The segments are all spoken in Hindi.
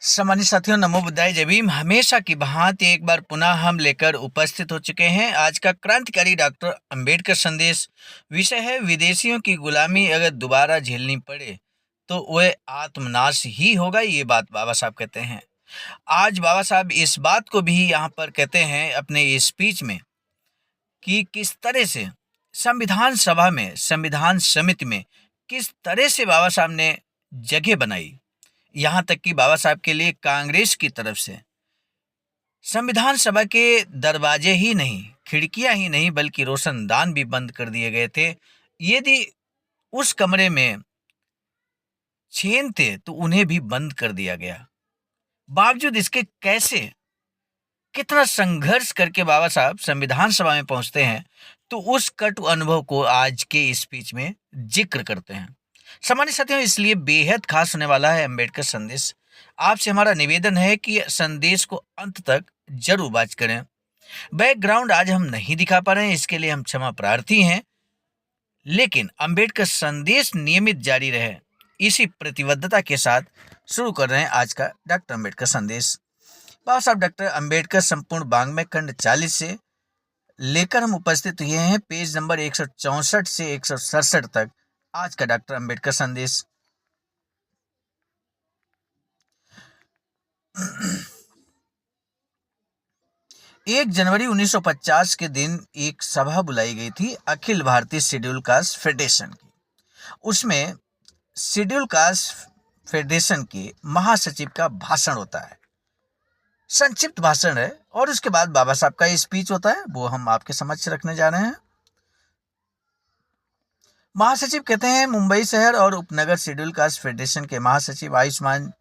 सम्मानित साथियों, नमो बुद्धाय जय भीम। हमेशा की भांति एक बार पुनः हम लेकर उपस्थित हो चुके हैं। आज का क्रांतिकारी डॉक्टर अंबेडकर संदेश विषय है विदेशियों की गुलामी अगर दोबारा झेलनी पड़े तो वह आत्मनाश ही होगा। ये बात बाबा साहब कहते हैं। आज बाबा साहब इस बात को भी यहाँ पर कहते हैं अपने स्पीच में कि किस तरह से संविधान सभा में, संविधान समिति में किस तरह से बाबा साहब ने जगह बनाई। यहाँ तक कि बाबा साहब के लिए कांग्रेस की तरफ से संविधान सभा के दरवाजे ही नहीं, खिड़कियां ही नहीं, बल्कि रोशनदान भी बंद कर दिए गए थे। यदि उस कमरे में छेन थे तो उन्हें भी बंद कर दिया गया। बावजूद इसके कैसे, कितना संघर्ष करके बाबा साहब संविधान सभा में पहुंचते हैं, तो उस कटु अनुभव को आज के स्पीच में जिक्र करते हैं। सामान्य साथियों, इसलिए बेहद खास होने वाला है अंबेडकर संदेश। आपसे हमारा निवेदन है कि संदेश को अंत तक जरूर वाच करें। बैकग्राउंड आज हम नहीं दिखा पा रहे हैं, इसके लिए हम क्षमा प्रार्थी हैं, लेकिन अंबेडकर संदेश नियमित जारी रहे, इसी प्रतिबद्धता के साथ शुरू कर रहे हैं आज का डॉक्टर अंबेडकर संदेश। बाबा साहब डॉक्टर अंबेडकर संपूर्ण वाङ्मय खंड 40 से लेकर हम उपस्थित हुए हैं पेज नंबर 164 से 167 तक। आज का डॉक्टर अंबेडकर संदेश। 1 जनवरी 1950 के दिन एक सभा बुलाई गई थी Akhil Bharatiya schedule caste federation की। उसमें शेड्यूल कास्ट फेडरेशन के महासचिव का भाषण होता है, संक्षिप्त भाषण है, और उसके बाद बाबा साहब का स्पीच होता है, वो हम आपके समक्ष रखने जा रहे हैं। महासचिव कहते हैं, मुंबई शहर और उपनगर शेड्यूल कास्ट फेडरेशन के महासचिव आयुष्मान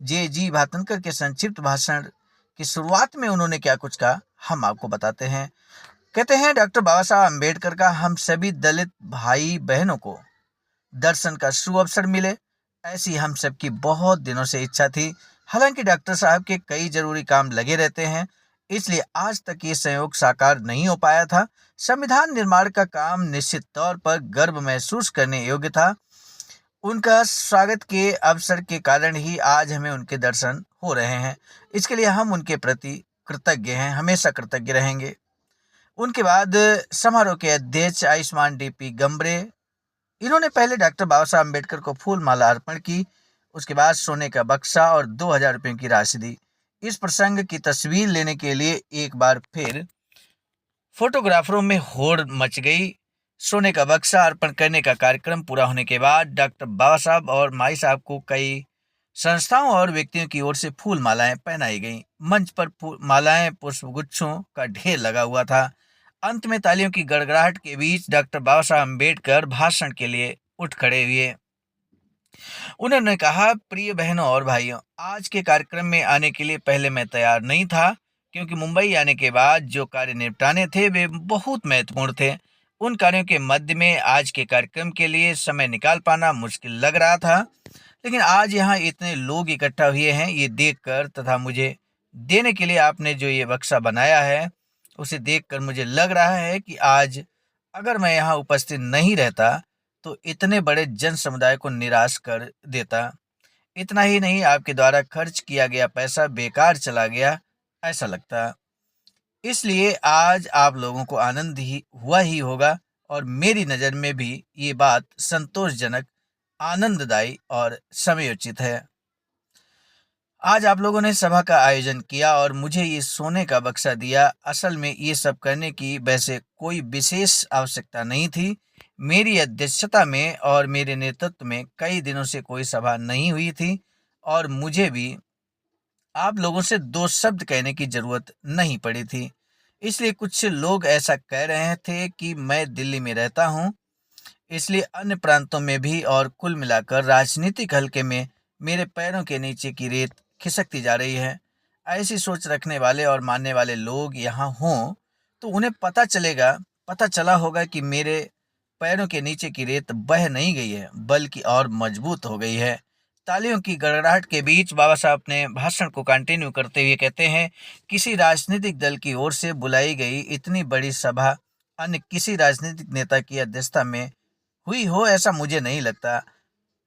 जी भातनकर के संक्षिप्त भाषण की शुरुआत में उन्होंने क्या कुछ कहा, हम आपको बताते हैं। कहते हैं, डॉक्टर बाबा साहब अम्बेडकर का हम सभी दलित भाई बहनों को दर्शन का सुअवसर मिले, ऐसी हम सबकी बहुत दिनों से इच्छा थी। हालांकि डॉक्टर साहब के कई जरूरी काम लगे रहते हैं, इसलिए आज तक ये संयोग साकार नहीं हो पाया था। संविधान निर्माण का काम निश्चित तौर पर गर्व महसूस करने योग्य था। उनका स्वागत के अवसर के कारण ही आज हमें उनके दर्शन हो रहे हैं। इसके लिए हम उनके प्रति कृतज्ञ हैं, हमेशा कृतज्ञ रहेंगे। उनके बाद समारोह के अध्यक्ष आयुष्मान डीपी गंबरे, इन्होंने पहले डॉक्टर बाबा साहब अम्बेडकर को फूल माला अर्पण की, उसके बाद सोने का बक्सा और 2000 रुपये की राशि दी। इस प्रसंग की तस्वीर लेने के लिए एक बार फिर फोटोग्राफरों में होड़ मच गई। सोने का बक्सा अर्पण करने का कार्यक्रम पूरा होने के बाद डॉक्टर बाबा साहब और माई साहब को कई संस्थाओं और व्यक्तियों की ओर से फूल मालाएं पहनाई गईं। मंच पर मालाएं पुष्पगुच्छों का ढेर लगा हुआ था। अंत में तालियों की गड़गड़ाहट के बीच डॉक्टर बाबा साहब अम्बेडकर भाषण के लिए उठ खड़े हुए। उन्होंने कहा, प्रिय बहनों और भाइयों, आज के कार्यक्रम में आने के लिए पहले मैं तैयार नहीं था, क्योंकि मुंबई आने के बाद जो कार्य निपटाने थे वे बहुत महत्वपूर्ण थे। उन कार्यों के मध्य में आज के कार्यक्रम के लिए समय निकाल पाना मुश्किल लग रहा था, लेकिन आज यहाँ इतने लोग इकट्ठा हुए हैं, ये देखकर तथा मुझे देने के लिए आपने जो ये बक्सा बनाया है, उसे देखकर मुझे लग रहा है कि आज अगर मैं यहाँ उपस्थित नहीं रहता तो इतने बड़े जन समुदाय को निराश कर देता। इतना ही नहीं, आपके द्वारा खर्च किया गया पैसा बेकार चला गया ऐसा लगता। इसलिए आज आप लोगों को आनंद ही हुआ ही होगा, और मेरी नज़र में भी ये बात संतोषजनक, आनंददायी और समयोचित है। आज आप लोगों ने सभा का आयोजन किया और मुझे ये सोने का बक्सा दिया। असल में ये सब करने की वैसे कोई विशेष आवश्यकता नहीं थी। मेरी अध्यक्षता में और मेरे नेतृत्व में कई दिनों से कोई सभा नहीं हुई थी, और मुझे भी आप लोगों से 2 शब्द कहने की जरूरत नहीं पड़ी थी। इसलिए कुछ लोग ऐसा कह रहे थे कि मैं दिल्ली में रहता हूँ, इसलिए अन्य प्रांतों में भी और कुल मिलाकर राजनीतिक हल्के में मेरे पैरों के नीचे की रेत खिसकती जा रही है। ऐसी सोच रखने वाले और मानने वाले लोग यहाँ हों तो उन्हें पता चला होगा कि मेरे पैरों के नीचे की रेत बह नहीं गई है, बल्कि और मजबूत हो गई है। तालियों की गड़गड़ाहट के बीच बाबा साहब अपने भाषण को कंटिन्यू करते हुए कहते हैं, किसी राजनीतिक दल की ओर से बुलाई गई इतनी बड़ी सभा अन्य किसी राजनीतिक नेता की अध्यक्षता में हुई हो ऐसा मुझे नहीं लगता।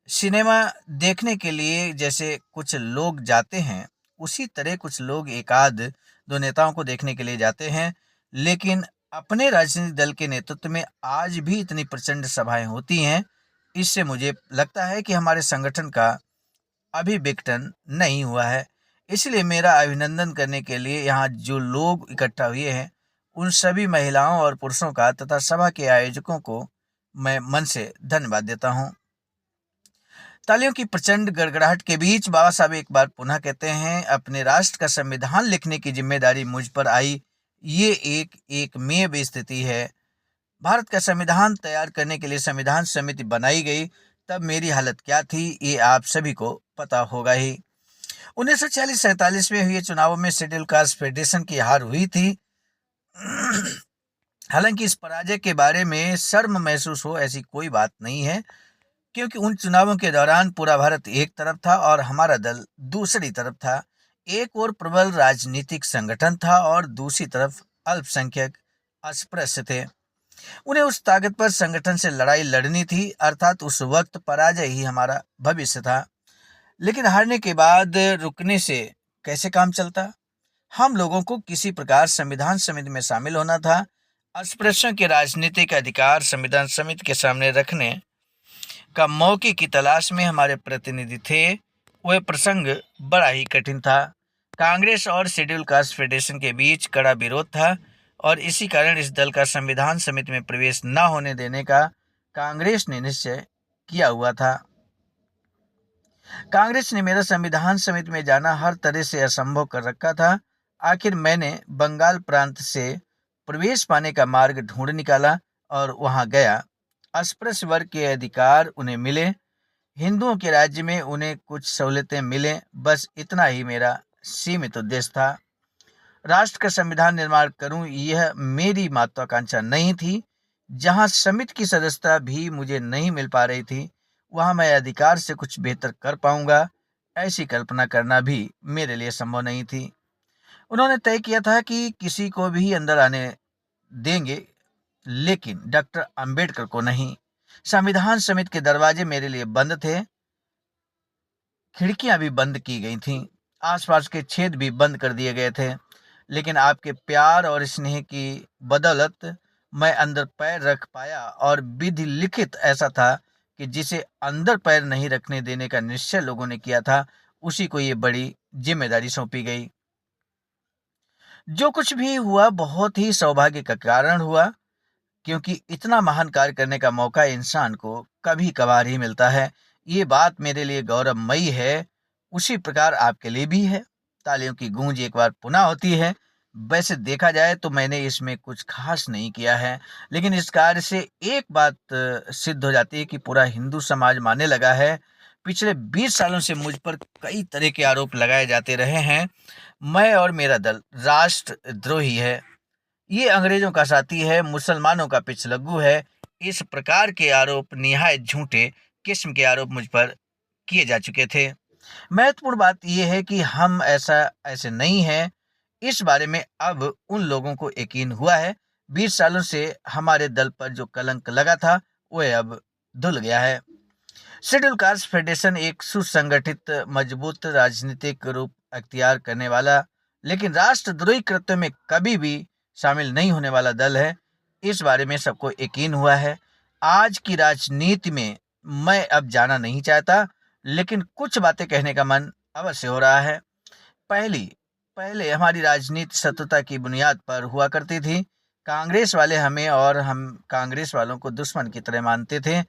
सिनेमा देखने के लिए जैसे कुछ लोग जाते हैं, उसी तरह कुछ लोग एक आध दो नेताओं को देखने के लिए जाते हैं। लेकिन अपने राजनीतिक दल के नेतृत्व में आज भी इतनी प्रचंड सभाएं होती हैं, इससे मुझे लगता है कि हमारे संगठन का अभी विघटन नहीं हुआ है। इसलिए मेरा अभिनंदन करने के लिए यहाँ जो लोग इकट्ठा हुए हैं, उन सभी महिलाओं और पुरुषों का तथा सभा के आयोजकों को मैं मन से धन्यवाद देता हूँ। तालियों की प्रचंड गड़गड़ाहट के बीच बाबा साहब एक बार पुनः कहते हैं, अपने राष्ट्र का संविधान लिखने की जिम्मेदारी मुझ पर आई। ये एकमेव स्थिति है। भारत का संविधान तैयार करने के लिए संविधान समिति बनाई गई, तब मेरी हालत क्या थी ये आप सभी को पता होगा ही। 1946-47 में हुए चुनावों में शेड्यूल कास्ट फेडरेशन की हार हुई थी। हालांकि इस पराजय के बारे में शर्म महसूस हो ऐसी कोई बात नहीं है, क्योंकि उन चुनावों के दौरान पूरा भारत एक तरफ था और हमारा दल दूसरी तरफ था। एक और प्रबल राजनीतिक संगठन था और दूसरी तरफ अल्पसंख्यक अस्पृश्य थे। उन्हें उस ताकतवर संगठन से लड़ाई लड़नी थी, अर्थात उस वक्त पराजय ही हमारा भविष्य था। लेकिन हारने के बाद रुकने से कैसे काम चलता? हम लोगों को किसी प्रकार संविधान समिति में शामिल होना था। अस्पृश्यों के राजनीतिक अधिकार संविधान समिति के सामने रखने का मौके की तलाश में हमारे प्रतिनिधि थे। वह प्रसंग बड़ा ही कठिन था। कांग्रेस और शेड्यूल कास्ट फेडरेशन के बीच कड़ा विरोध था और इसी कारण इस दल का संविधान समिति में प्रवेश न होने देने का कांग्रेस ने निश्चय किया हुआ था। कांग्रेस ने मेरा संविधान समिति में जाना हर तरह से असंभव कर रखा था। आखिर मैंने बंगाल प्रांत से प्रवेश पाने का मार्ग ढूंढ निकाला और वहां गया। अस्पृश्य वर्ग के अधिकार उन्हें मिले, हिंदुओं के राज्य में उन्हें कुछ सहूलतें मिले, बस इतना ही मेरा सीमित उद्देश्य था। राष्ट्र का संविधान निर्माण करूं, यह मेरी महत्वाकांक्षा नहीं थी। जहां समिति की सदस्यता भी मुझे नहीं मिल पा रही थी, वहां मैं अधिकार से कुछ बेहतर कर पाऊंगा, ऐसी कल्पना करना भी मेरे लिए संभव नहीं थी। उन्होंने तय किया था कि किसी को भी अंदर आने देंगे, लेकिन डॉक्टर अंबेडकर को नहीं। संविधान समिति के दरवाजे मेरे लिए बंद थे, खिड़कियां भी बंद की गई थीं, आसपास के छेद भी बंद कर दिए गए थे। लेकिन आपके प्यार और स्नेह की बदौलत मैं अंदर पैर रख पाया और विधि लिखित ऐसा था कि जिसे अंदर पैर नहीं रखने देने का निश्चय लोगों ने किया था, उसी को ये बड़ी जिम्मेदारी सौंपी गई। जो कुछ भी हुआ बहुत ही सौभाग्य का कारण हुआ, क्योंकि इतना महान कार्य करने का मौका इंसान को कभी कभार ही मिलता है। ये बात मेरे लिए गौरवमयी है, उसी प्रकार आपके लिए भी है। तालियों की गूंज एक बार पुनः होती है। वैसे देखा जाए तो मैंने इसमें कुछ खास नहीं किया है, लेकिन इस कार्य से एक बात सिद्ध हो जाती है कि पूरा हिंदू समाज मानने लगा है। पिछले 20 सालों से मुझ पर कई तरह के आरोप लगाए जाते रहे हैं। मैं और मेरा दल राष्ट्रद्रोही है, ये अंग्रेजों का साथी है, मुसलमानों का पिछलग्गू है। इस प्रकार के आरोप, निहायत झूठे किस्म के आरोप मुझ पर किए जा चुके थे। महत्वपूर्ण बात यह है कि हम ऐसे नहीं हैं। इस बारे में अब उन लोगों को यकीन हुआ है। 20 सालों से हमारे दल पर जो कलंक लगा था, वह अब धुल गया है। शेड्यूल कास्ट फेडरेशन एक सुसंगठित, मजबूत राजनीतिक रूप अख्तियार करने वाला, लेकिन राष्ट्रद्रोही कृत्य में कभी भी शामिल नहीं होने वाला दल है। इस बारे में सबको यकीन हुआ है। आज की राजनीति में मैं अब जाना नहीं चाहता, लेकिन कुछ बातें कहने का मन अवश्य हो रहा है। पहली पहले हमारी राजनीति शत्रुता की बुनियाद पर हुआ करती थी। कांग्रेस वाले हमें और हम कांग्रेस वालों को दुश्मन की तरह मानते थे।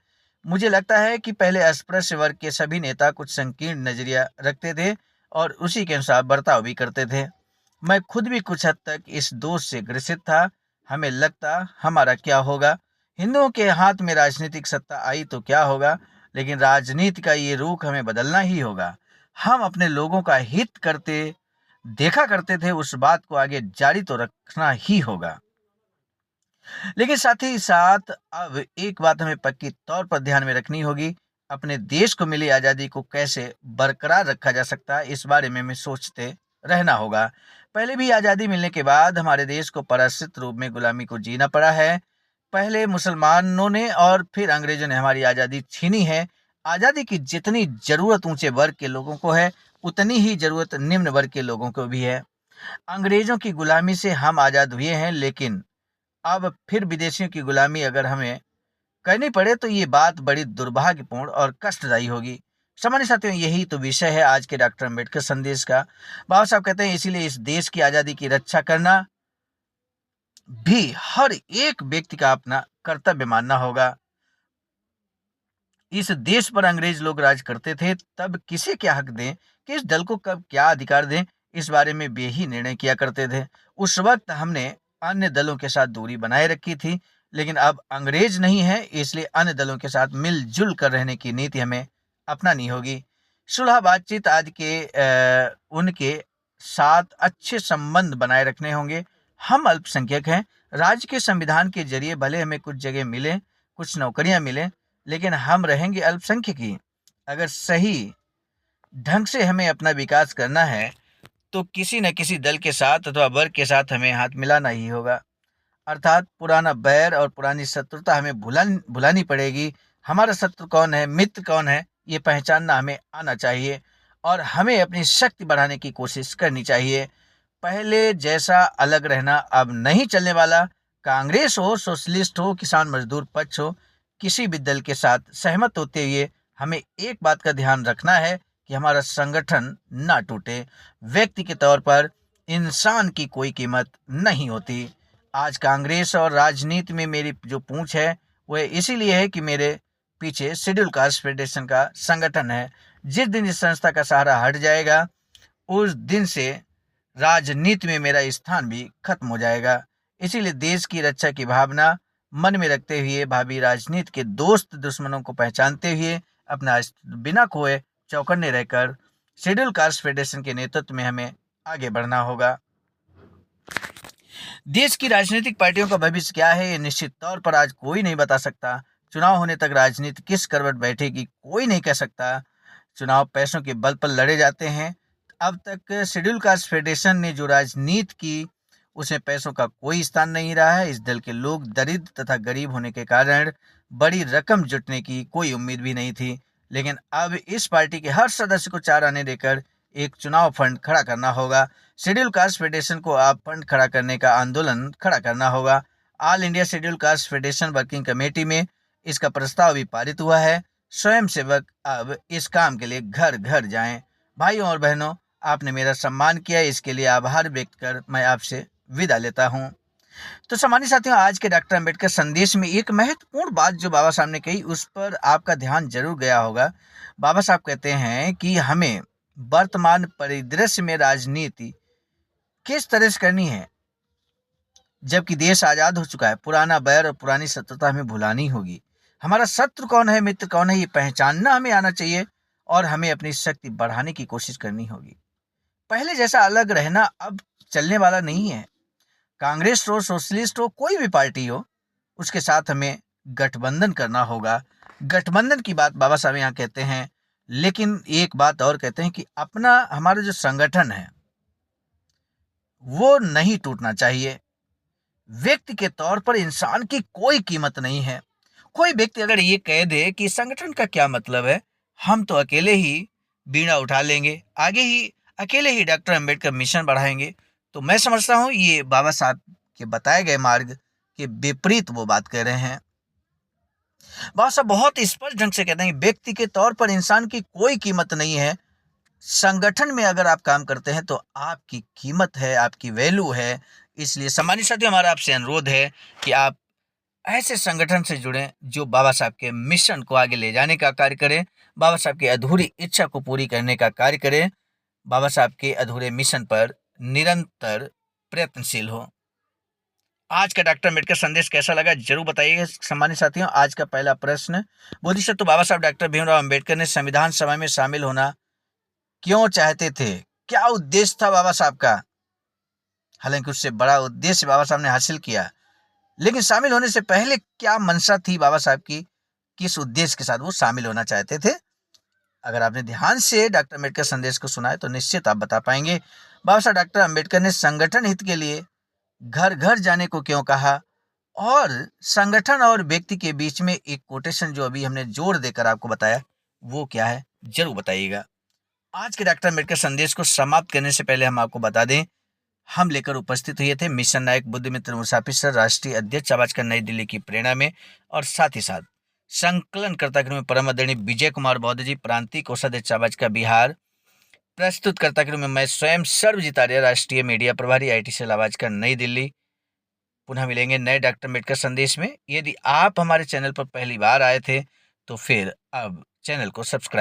मुझे लगता है कि पहले अस्पृश्य वर्ग के सभी नेता कुछ संकीर्ण नजरिया रखते थे और उसी के अनुसार बर्ताव भी करते थे। मैं खुद भी कुछ हद तक इस दोष से ग्रसित था। हमें लगता हमारा क्या होगा, हिंदुओं के हाथ में राजनीतिक सत्ता आई तो क्या होगा, लेकिन राजनीति का ये रुख हमें बदलना ही होगा। हम अपने लोगों का हित करते देखा करते थे, उस बात को आगे जारी तो रखना ही होगा। लेकिन साथ ही साथ अब एक बात हमें पक्की तौर पर ध्यान में रखनी होगी, अपने देश को मिली आज़ादी को कैसे बरकरार रखा जा सकता है, इस बारे में हमें सोचते रहना होगा। पहले भी आज़ादी मिलने के बाद हमारे देश को पराश्रित रूप में गुलामी को जीना पड़ा है। पहले मुसलमानों ने और फिर अंग्रेजों ने हमारी आज़ादी छीनी है। आज़ादी की जितनी जरूरत ऊंचे वर्ग के लोगों को है, उतनी ही जरूरत निम्न वर्ग के लोगों को भी है। अंग्रेजों की गुलामी से हम आज़ाद हुए हैं, लेकिन अब फिर विदेशियों की गुलामी अगर हमें करनी पड़े तो ये बात बड़ी दुर्भाग्यपूर्ण और कष्टदायी होगी। सामान्य साथियों, यही तो विषय है आज के डॉक्टर अम्बेडकर संदेश का। बाबा साहब कहते हैं, इसीलिए इस देश की आज़ादी की रक्षा करना भी हर एक व्यक्ति का अपना कर्तव्य मानना होगा। इस देश पर अंग्रेज लोग राज करते थे, तब किसे क्या हक दें, किस दल को कब क्या अधिकार दें, इस बारे में वे ही निर्णय किया करते थे। उस वक्त हमने अन्य दलों के साथ दूरी बनाए रखी थी, लेकिन अब अंग्रेज नहीं है, इसलिए अन्य दलों के साथ मिलजुल कर रहने की नीति हमें अपनानी होगी। सुलह बातचीत आदि के उनके साथ अच्छे संबंध बनाए रखने होंगे। हम अल्पसंख्यक हैं, राज्य के संविधान के जरिए भले हमें कुछ जगह मिले, कुछ नौकरियां मिले, लेकिन हम रहेंगे अल्पसंख्यक ही। अगर सही ढंग से हमें अपना विकास करना है तो किसी न किसी दल के साथ अथवा वर्ग के साथ हमें हाथ मिलाना ही होगा। अर्थात पुराना बैर और पुरानी शत्रुता हमें भुलानी पड़ेगी। हमारा शत्रु कौन है, मित्र कौन है, ये पहचानना हमें आना चाहिए और हमें अपनी शक्ति बढ़ाने की कोशिश करनी चाहिए। पहले जैसा अलग रहना अब नहीं चलने वाला। कांग्रेस हो, सोशलिस्ट हो, किसान मजदूर पक्ष हो, किसी भी दल के साथ सहमत होते हुए हमें एक बात का ध्यान रखना है कि हमारा संगठन ना टूटे। व्यक्ति के तौर पर इंसान की कोई कीमत नहीं होती। आज कांग्रेस और राजनीति में मेरी जो पूंछ है वह इसीलिए है कि मेरे पीछे शेड्यूल कास्ट फेडरेशन का संगठन है। जिस दिन इस संस्था का सहारा हट जाएगा, उस दिन से राजनीति में मेरा स्थान भी खत्म हो जाएगा। इसीलिए देश की रक्षा की भावना मन में रखते हुए, भावी राजनीति के दोस्त दुश्मनों को पहचानते हुए, अपना बिना खोए चौकन्ने रहकर शेड्यूल कास्ट फेडरेशन के नेतृत्व में हमें आगे बढ़ना होगा। देश की राजनीतिक पार्टियों का भविष्य क्या है, ये निश्चित तौर पर आज कोई नहीं बता सकता। चुनाव होने तक राजनीति किस करवट बैठेगी कोई नहीं कह सकता। चुनाव पैसों के बल पर लड़े जाते हैं। अब तक शेड्यूल कास्ट फेडरेशन ने जो राजनीति की, उसमें पैसों का कोई स्थान नहीं रहा है। इस दल के लोग दरिद्र तथा गरीब होने के कारण बड़ी रकम जुटने की कोई उम्मीद भी नहीं थी, लेकिन अब इस पार्टी के हर सदस्य को 4 आने देकर एक चुनाव फंड खड़ा करना होगा। शेड्यूल कास्ट फेडरेशन को आप फंड खड़ा करने का आंदोलन खड़ा करना होगा। All India schedule caste federation working committee में इसका प्रस्ताव भी पारित हुआ है। स्वयं सेवक अब इस काम के लिए घर घर जाएं। भाइयों और बहनों, आपने मेरा सम्मान किया, इसके लिए आभार व्यक्त कर मैं आपसे विदा लेता हूं। तो सामान्य साथियों, आज के डॉक्टर अंबेडकर संदेश में एक महत्वपूर्ण बात जो बाबा साहब ने कही, उस पर आपका ध्यान जरूर गया होगा। बाबा साहब कहते हैं कि हमें वर्तमान परिदृश्य में राजनीति किस तरह से करनी है, जबकि देश आजाद हो चुका है। पुराना बैर और पुरानी शत्रुता हमें भुलानी होगी। हमारा शत्रु कौन है, मित्र कौन है, ये पहचानना हमें आना चाहिए और हमें अपनी शक्ति बढ़ाने की कोशिश करनी होगी। पहले जैसा अलग रहना अब चलने वाला नहीं है। कांग्रेस हो, सोशलिस्ट हो, कोई भी पार्टी हो, उसके साथ हमें गठबंधन करना होगा। गठबंधन की बात बाबा साहब यहाँ कहते हैं, लेकिन एक बात और कहते हैं कि अपना हमारा जो संगठन है वो नहीं टूटना चाहिए। व्यक्ति के तौर पर इंसान की कोई कीमत नहीं है। कोई व्यक्ति अगर ये कह दे कि संगठन का क्या मतलब है, हम तो अकेले ही बीड़ा उठा लेंगे, आगे ही अकेले ही डॉक्टर अंबेडकर मिशन बढ़ाएंगे, तो मैं समझता हूँ ये बाबा साहब के बताए गए मार्ग के विपरीत वो बात कह रहे हैं। बाबा साहब बहुत स्पष्ट ढंग से कहते हैं, व्यक्ति के तौर पर इंसान की कोई कीमत नहीं है। संगठन में अगर आप काम करते हैं तो आपकी कीमत है, आपकी वैल्यू है। इसलिए सम्मानित साथियों, हमारा आपसे अनुरोध है कि आप ऐसे संगठन से जुड़ें जो बाबा साहब के मिशन को आगे ले जाने का कार्य करें, बाबा साहब की अधूरी इच्छा को पूरी करने का कार्य करें, बाबा साहब के अधूरे मिशन पर निरंतर प्रयत्नशील हो। आज का डॉक्टर अम्बेडकर संदेश कैसा लगा जरूर बताइएगा। सम्मानित साथियों, आज का पहला प्रश्न, बोधिसत्व बाबा साहब डॉक्टर भीमराव अम्बेडकर ने संविधान सभा में शामिल होना क्यों चाहते थे? क्या उद्देश्य था बाबा साहब का? हालांकि उससे बड़ा उद्देश्य बाबा साहब ने हासिल किया, लेकिन शामिल होने से पहले क्या मंशा थी बाबा साहब की, किस उद्देश्य के साथ वो शामिल होना चाहते थे? अगर आपने ध्यान से डॉक्टर अम्बेडकर संदेश को सुना है तो निश्चित आप बता पाएंगे। बाबा साहब डॉक्टर अम्बेडकर ने संगठन हित के लिए घर घर जाने को क्यों कहा, और संगठन और व्यक्ति के बीच में एक कोटेशन जो अभी हमने जोड़ देकर आपको बताया, वो क्या है जरूर बताइएगा। आज के डॉक्टर अम्बेडकर संदेश को समाप्त करने से पहले हम आपको बता दें, हम लेकर उपस्थित हुए थे मिशन नायक बुद्धमित्र मुसाफिर सर, राष्ट्रीय अध्यक्ष आवाजकर नई दिल्ली की प्रेरणा में, और साथ ही साथ संकलनकर्ता के रूप में परम आदरणीय विजय कुमार बौद्ध जी, प्रांतीय कोषाध्यक्ष आवाजकर बिहार, प्रस्तुतकर्ता के रूप में मैं स्वयं सर्वजीत आर्य, राष्ट्रीय मीडिया प्रभारी, आईटी सेल आवाजकर नई दिल्ली। पुनः मिलेंगे नए डॉक्टर अम्बेडकर संदेश में। यदि आप हमारे चैनल पर पहली बार आए थे तो फिर अब चैनल को सब्सक्राइब